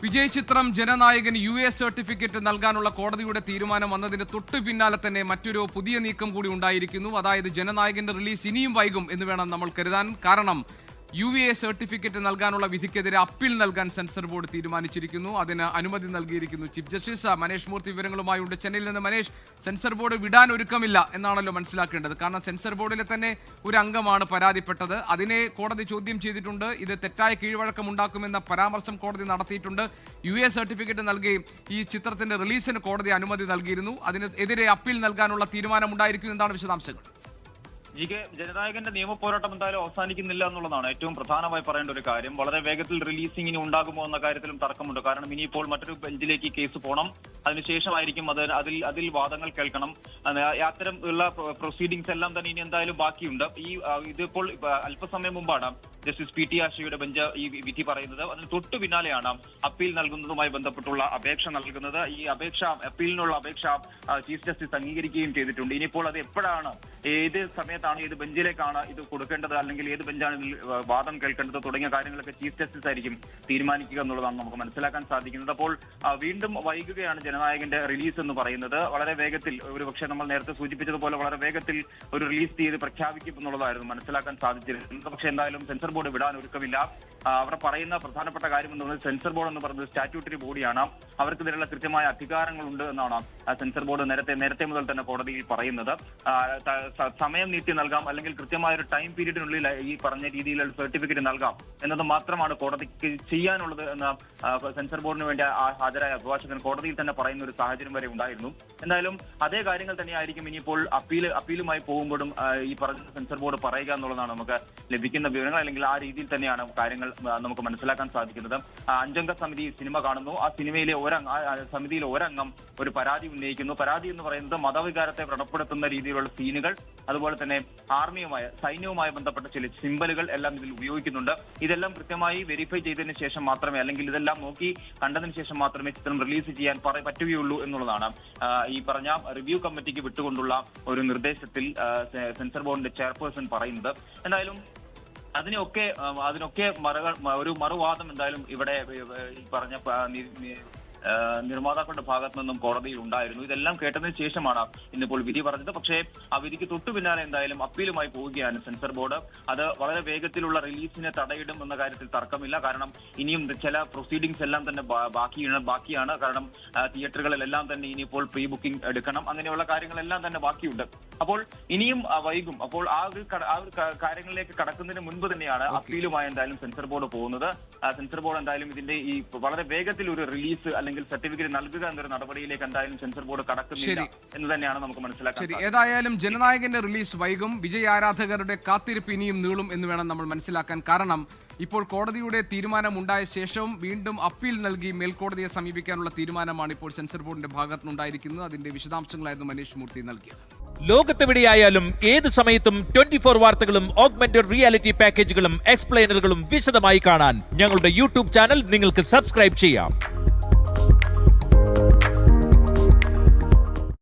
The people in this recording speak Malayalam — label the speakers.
Speaker 1: വിജയ് ചിത്രം ജനനായകൻ യുഎ സർട്ടിഫിക്കറ്റ് നൽകാനുള്ള കോടതിയുടെ തീരുമാനം വന്നതിന് തൊട്ടു പിന്നാലെ തന്നെ മറ്റൊരു പുതിയ നീക്കം കൂടി ഉണ്ടായിരിക്കുന്നു. അതായത് ജനനായകന്റെ റിലീസ് ഇനിയും വൈകും എന്ന് വേണം നമ്മൾ കരുതാൻ. കാരണം യുഎ സർട്ടിഫിക്കറ്റ് നൽകാനുള്ള വിധിക്കെതിരെ അപ്പീൽ നൽകാൻ സെൻസർ ബോർഡ് തീരുമാനിച്ചിരിക്കുന്നു. അതിന് അനുമതി നൽകിയിരിക്കുന്നു ചീഫ് ജസ്റ്റിസ് മനേഷ് മൂർത്തി. വിവരങ്ങളുമായുണ്ട് ചെന്നൈയിൽ നിന്ന് മനേഷ്. സെൻസർ ബോർഡ് വിടാൻ ഒരുക്കമില്ല എന്നാണല്ലോ മനസ്സിലാക്കേണ്ടത്. കാരണം സെൻസർ ബോർഡിലെ തന്നെ ഒരു അംഗമാണ് പരാതിപ്പെട്ടത്. അതിനെ കോടതി ചോദ്യം ചെയ്തിട്ടുണ്ട്. ഇത് തെറ്റായ കീഴ്വഴക്കം ഉണ്ടാക്കുമെന്ന പരാമർശം കോടതി നടത്തിയിട്ടുണ്ട്. യുഎ സർട്ടിഫിക്കറ്റ് നൽകുകയും ഈ ചിത്രത്തിന്റെ റിലീസിന് കോടതി അനുമതി നൽകിയിരുന്നു. അതിനെതിരെ അപ്പീൽ നൽകാനുള്ള തീരുമാനം ഉണ്ടായിരിക്കുന്നു. എന്താണ് വിശദാംശങ്ങൾ?
Speaker 2: ജനനായകന്റെ നിയമ പോരാട്ടം എന്തായാലും അവസാനിക്കുന്നില്ല എന്നുള്ളതാണ് ഏറ്റവും പ്രധാനമായി പറയേണ്ട ഒരു കാര്യം. വളരെ വേഗത്തിൽ റിലീസിംഗ് ഇനി ഉണ്ടാകുമോ എന്ന കാര്യത്തിലും തർക്കമുണ്ട്. കാരണം ഇനിയിപ്പോൾ മറ്റൊരു ബെഞ്ചിലേക്ക് കേസ് പോകണം. അതിനുശേഷമായിരിക്കും അതിൽ വാദങ്ങൾ കേൾക്കണം. അത്തരം ഉള്ള പ്രൊസീഡിംഗ്സ് എല്ലാം തന്നെ ഇനി എന്തായാലും ബാക്കിയുണ്ട്. ഇതിപ്പോൾ അല്പസമയം മുമ്പാണ് ജസ്റ്റിസ് പി ടി ആശയുടെ ബെഞ്ച് ഈ വിധി പറയുന്നത്. അതിന് തൊട്ടു പിന്നാലെയാണ് അപ്പീൽ നൽകുന്നതുമായി ബന്ധപ്പെട്ടുള്ള അപേക്ഷ നൽകുന്നത്. ഈ അപ്പീലിനുള്ള അപേക്ഷ ചീഫ് ജസ്റ്റിസ് അംഗീകരിക്കുകയും ചെയ്തിട്ടുണ്ട്. ഇനിയിപ്പോൾ അത് എപ്പോഴാണ്, ഏത് സമയത്താണ്, ഏത് ബെഞ്ചിലേക്കാണ് ഇത് കൊടുക്കേണ്ടത്, അല്ലെങ്കിൽ ഏത് ബെഞ്ചാണ് ഇതിൽ വാദം കേൾക്കേണ്ടത് തുടങ്ങിയ കാര്യങ്ങളൊക്കെ ചീഫ് ജസ്റ്റിസ് ആയിരിക്കും തീരുമാനിക്കുക എന്നുള്ളതാണ് നമുക്ക് മനസ്സിലാക്കാൻ സാധിക്കുന്നത്. അപ്പോൾ വീണ്ടും വൈകുകയാണ് ജനനായകന്റെ റിലീസ് എന്ന് പറയുന്നത്. വളരെ വേഗത്തിൽ, ഒരുപക്ഷെ നമ്മൾ നേരത്തെ സൂചിപ്പിച്ചതുപോലെ വളരെ വേഗത്തിൽ ഒരു റിലീസ് തീയതി പ്രഖ്യാപിക്കും എന്നുള്ളതായിരുന്നു മനസ്സിലാക്കാൻ സാധിച്ചിരുന്നത്. പക്ഷേ എന്തായാലും സെൻസർ ബോർഡ് വിടാൻ ഒരുക്കമില്ല. അവർ പറയുന്ന പ്രധാനപ്പെട്ട കാര്യം എന്ന് പറയുന്നത് സെൻസർ ബോർഡ് എന്ന് പറയുന്നത് സ്റ്റാറ്റ്യൂട്ടറി ബോഡിയാണ്. അവർക്കിതിനുള്ള കൃത്യമായ അധികാരങ്ങളുണ്ട് എന്നാണ് സെൻസർ ബോർഡ് നേരത്തെ മുതൽ തന്നെ കോടതിയിൽ പറയുന്നത്. സമയം നീട്ടി നൽകാം, അല്ലെങ്കിൽ കൃത്യമായ ഒരു ടൈം പീരീഡിനുള്ളിൽ ഈ പറഞ്ഞ രീതിയിലുള്ള സർട്ടിഫിക്കറ്റ് നൽകാം എന്നത് മാത്രമാണ് കോടതിക്ക് ചെയ്യാനുള്ളത് എന്ന് സെൻസർ ബോർഡിന് വേണ്ടി ഹാജരായ അഭിഭാഷകൻ കോടതിയിൽ തന്നെ പറയുന്ന ഒരു സാഹചര്യം വരെ ഉണ്ടായിരുന്നു. എന്തായാലും അതേ കാര്യങ്ങൾ തന്നെയായിരിക്കും ഇനിയിപ്പോൾ അപ്പീലുമായി പോകുമ്പോഴും ഈ പറഞ്ഞ സെൻസർ ബോർഡ് പറയുക എന്നുള്ളതാണ് നമുക്ക് ലഭിക്കുന്ന വിവരങ്ങൾ. അല്ലെങ്കിൽ ആ രീതിയിൽ തന്നെയാണ് കാര്യങ്ങൾ നമുക്ക് മനസ്സിലാക്കാൻ സാധിക്കുന്നത്. അഞ്ചംഗ സമിതി സിനിമ കാണുന്നു. ആ സമിതിയിലെ ഒരംഗം ഒരു പരാതി ഉന്നയിക്കുന്നു. പരാതി എന്ന് പറയുന്നത് മതവികാരത്തെ വ്രണപ്പെടുത്തുന്ന രീതിയിലുള്ള സീനുകൾ, അതുപോലെ തന്നെ സൈന്യവുമായി ബന്ധപ്പെട്ട ചില സിംബലുകൾ എല്ലാം ഇതിൽ ഉപയോഗിക്കുന്നുണ്ട്. ഇതെല്ലാം കൃത്യമായി വെരിഫൈ ചെയ്തതിനു ശേഷം മാത്രമേ, അല്ലെങ്കിൽ ഇതെല്ലാം നോക്കി കണ്ടതിന് ശേഷം മാത്രമേ ചിത്രം റിലീസ് ചെയ്യാൻ പറ്റുകയുള്ളൂ എന്നുള്ളതാണ് ഈ പറഞ്ഞ റിവ്യൂ കമ്മിറ്റിക്ക് വിട്ടുകൊണ്ടുള്ള ഒരു നിർദ്ദേശത്തിൽ സെൻസർ ബോർഡിന്റെ ചെയർപേഴ്സൺ പറയുന്നത്. എന്തായാലും അതിനൊക്കെ ഒരു മറുവാദം എന്തായാലും ഇവിടെ ഈ പറഞ്ഞ നിർമ്മാതാക്കളുടെ ഭാഗത്തു നിന്നും കോടതിയിൽ ഉണ്ടായിരുന്നു. ഇതെല്ലാം കേട്ടതിന് ശേഷമാണ് ഇന്നിപ്പോൾ വിധി പറഞ്ഞത്. പക്ഷേ ആ വിധിക്ക് തൊട്ടു പിന്നാലെ എന്തായാലും അപ്പീലുമായി പോവുകയാണ് സെൻസർ ബോർഡ്. അത് വളരെ വേഗത്തിലുള്ള റിലീസിനെ തടയിടും എന്ന കാര്യത്തിൽ തർക്കമില്ല. കാരണം ഇനിയും ചില പ്രൊസീഡിംഗ്സ് എല്ലാം തന്നെ ബാക്കിയാണ്. കാരണം തിയേറ്ററുകളിലെല്ലാം തന്നെ ഇനിയിപ്പോൾ പ്രീ ബുക്കിംഗ് എടുക്കണം. അങ്ങനെയുള്ള കാര്യങ്ങളെല്ലാം തന്നെ ബാക്കിയുണ്ട്. അപ്പോൾ ഇനിയും വൈകും. അപ്പോൾ ആ ഒരു കാര്യങ്ങളിലേക്ക് കടക്കുന്നതിന് മുൻപ് തന്നെയാണ് അപ്പീലുമായി എന്തായാലും സെൻസർ ബോർഡ് പോകുന്നത്. സെൻസർ ബോർഡ് എന്തായാലും ഇതിന്റെ ഈ വളരെ വേഗത്തിൽ ഒരു റിലീസ് അല്ലെങ്കിൽ സർട്ടിഫിക്കറ്റ് നൽകുക എന്നൊരു നടപടിയിലേക്ക് എന്തായാലും സെൻസർ ബോർഡ് കടക്കുന്നില്ല എന്ന് തന്നെയാണ് നമുക്ക് മനസ്സിലാക്കാൻ.
Speaker 1: ഏതായാലും ജനനായകന്റെ റിലീസ് വൈകും. വിജയ് ആരാധകരുടെ കാത്തിരിപ്പ് ഇനിയും നീളും എന്ന് വേണം നമ്മൾ മനസ്സിലാക്കാൻ. കാരണം ഇപ്പോൾ കോടതിയുടെ തീരുമാനം ഉണ്ടായ ശേഷവും വീണ്ടും അപ്പീൽ നൽകി മേൽക്കോടതിയെ സമീപിക്കാനുള്ള തീരുമാനമാണ് ഇപ്പോൾ സെൻസർ ബോർഡിന്റെ ഭാഗത്തുനിന്നുണ്ടായിരിക്കുന്നത്. അതിന്റെ വിശദാംശങ്ങളായിരുന്നു മനീഷ് മൂർത്തി നൽകിയത്.
Speaker 3: ലോകത്തെവിടെയായാലും ഏത് സമയത്തും 24 വാർത്തകളും ഓഗ്മെന്റഡ് റിയാലിറ്റി പാക്കേജുകളും എക്സ്പ്ലെയിനറുകളും വിശദമായി കാണാൻ ഞങ്ങളുടെ യൂട്യൂബ് ചാനൽ നിങ്ങൾക്ക് സബ്സ്ക്രൈബ് ചെയ്യാം.